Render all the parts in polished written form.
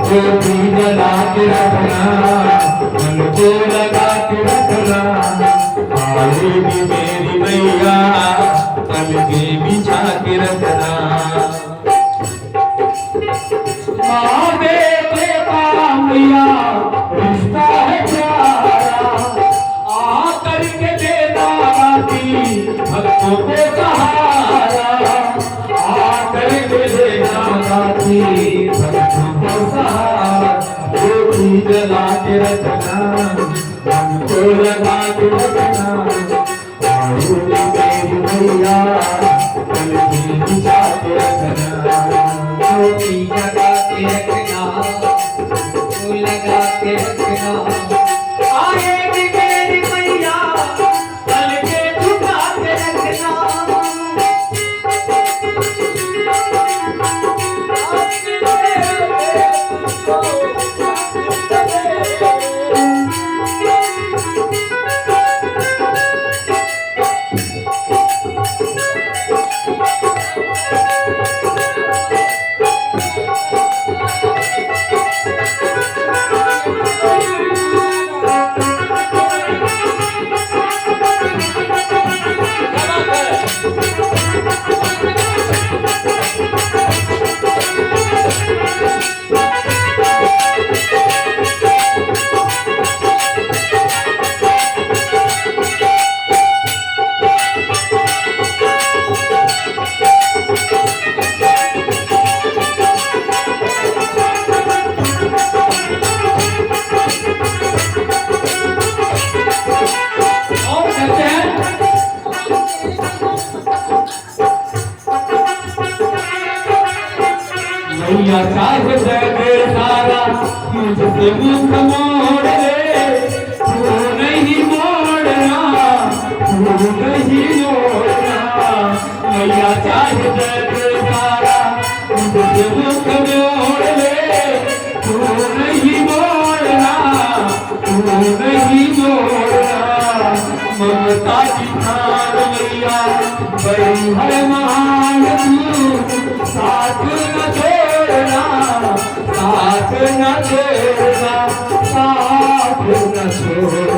ज्योति जला के रखना, मन को लगा के रखना। आएगी मेरी मैया अलगे बिछा के रखना। माँ बेटे का मैया रिश्ता है प्यारा, आकर के देना राती भक्तों को सहारा। आकर के देना राती भक्तों को सहारा। ज्योति जला के रखना, मन को लगा के रखना। आएगी मेरी मैया अलगे बिछा के रखना। ज्योति जगा के रखना, फूल लगा के रखना। आएगी मेरी मैया अलगे झुका के रखना। मैया चाहे जग सारा मुझसे मुख मोड़ ले, तू नहीं मोड़ना, तू नहीं मोड़ना। मैया चाहे जग सारा मुझसे मुख मोड़ ले, तू नहीं मोड़ना, तू नहीं मोड़ना। ममता की खान मैया बड़ी है महान, तू साथ न छोड़ना, साथ न छोड़ना, साथ न छोड़ना,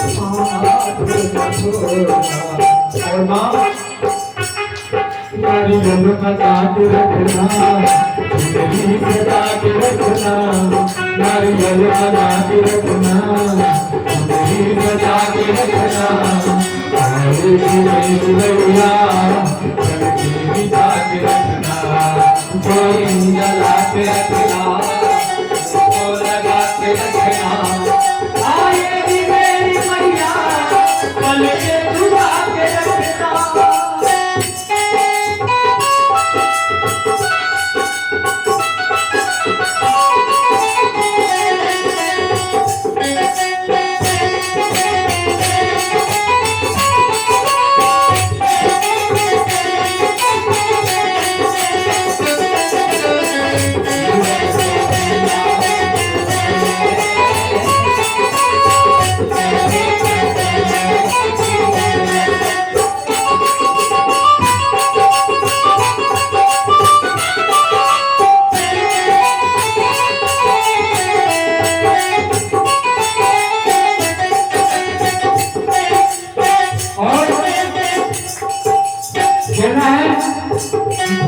साथ न छोड़ना। और माँ नारियल बचा के रखना, जिंदगी सजा के रखना। नारियल बचा के रखना, जिंदगी सजा के रखना। आएगी मेरी मैया अलगे बिछा के रखना। ज्योति जला के रखना, फूल लगा के रखना। आएगी मेरी मैया अलगे झुका के रखना।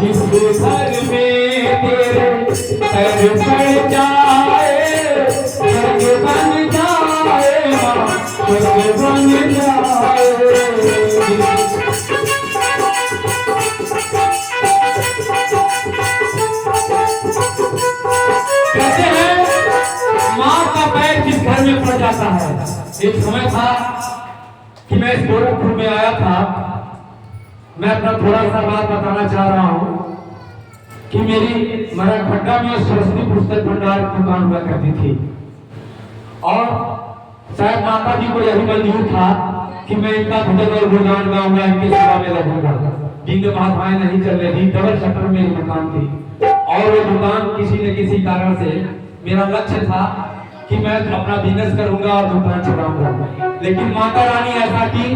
जिस घर में तेरे पैर पड़ जाए, स्वर्ग बन जाए, स्वर्ग बन जाए। कहते हैं माँ का पैर जिस घर में पड़ जाता है। एक समय था कि मैं इस गोरखपुर में आया था। मैं अपना थोड़ा सा बात बताना चाह रहा हूँ कि मेरी मराठवाड़ा में सरस्वती पुस्तक भंडार की दुकान हुआ करती थी, और शायद माता जी को यही मंजूर था कि मैं इनका भजन और गुणगान गाऊंगा, इनकी सेवा में लगूंगा। जिनके महात्माएं नहीं चल रही थी, डबल शटर में दुकान थी, और वो दुकान किसी न किसी कारण से मेरा लक्ष्य था कि मैं अपना बिजनेस करूंगा और दुकान चलाऊंगा। लेकिन माता रानी ऐसा की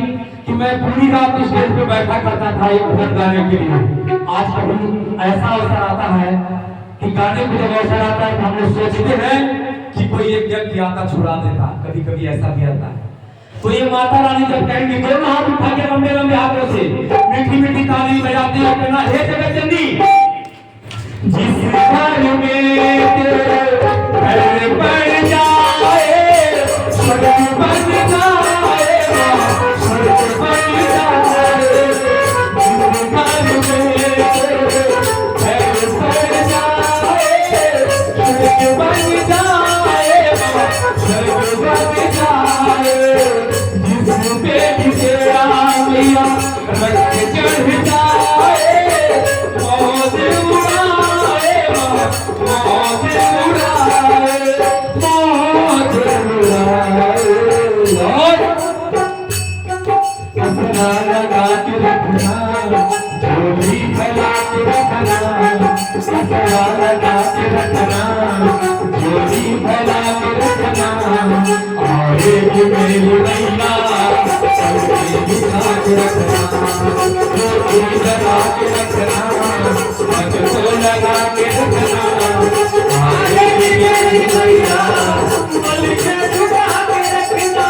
कि मैं पूरी रात स्टेज पे बैठा करता था एक भजन गाने के लिए। आज कभी ऐसा अवसर आता है कि गाने को जब अवसर आता है तो हम लोग सोचते हैं कि कोई एक व्यक्ति आता छुड़ा देता, कभी कभी ऐसा भी आता है। तो ये माता रानी जब कहेंगी दोनों हाथ उठा के लंबे लंबे हाथों से मीठी मीठी ताली बजाते हैं, कहना हे जगतजननी, जिस घर में तेरे घर पड़ जाए स्वर्ग बन जाए, स्वर्ग बन जाए, जिस घर में तेरे घर पड़ जाए स्वर्ग बन जाए, स्वर्ग बन जाए, जिस पे भी तेरा मैया रख चढ़ जाए, मौज उड़ाए, मौज उड़ाए, मौज उड़ाए, असरा लगा के रखना, झोली फैला के रखना, असरा लगा के रखना, झोली फैला के रखना, आएगी मेरी मैया सबके बिठा के रखना, झोली लगा के रखना, मुझको लगा के रखना, आएगी मेरी मैया सबके बिठा के रखना।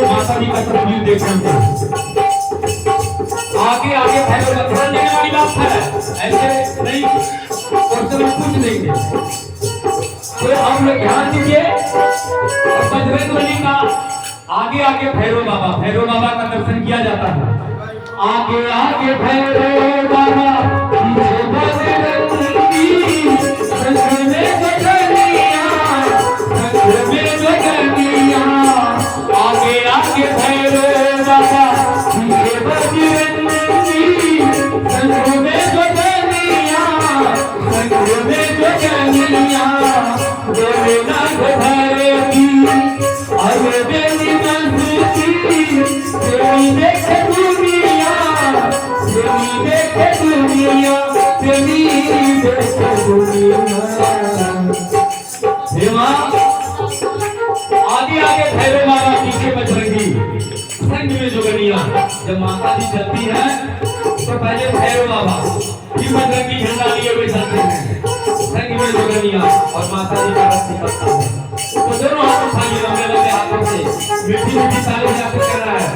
माता जी का तस्वीर देख सकते हैं, आगे आगे भैरव मथुरा लेने वाली बात है, ऐसे नहीं क्वेश्चन में पूछ देंगे। तो हम लोग ध्यान दीजिए, बजरंगबली का आगे आगे भैरव बाबा का दर्शन किया जाता है। आगे आगे भैरव बाबा पीछे बजरंगी, संग में बजरंगिया, संग में बजरंगिया, आगे आगे भैरव बाबा पीछे बजरंगी, संग में बजरंगिया, संग में बजरंगिया, बोले ना घबराएगी अरे बेली मंसूरी, तेरी देखे दुनिया, तेरी देखे दुनिया, तेरी देखे दुनिया। आगे आगे भैरव बाबा पीछे बजरंगी, संग में जोगनिया। जब माता जी चलती है तो पहले भैरव बाबा फिर बजरंगी झंडा लिए हुए चलते हैं, संग में जोगनिया और माता जी का रथ निकलता है। तो दोनों हाथ उठाइए लंबे लंबे हाथों से, मीठी मीठी ताली बजा के कर रहा है।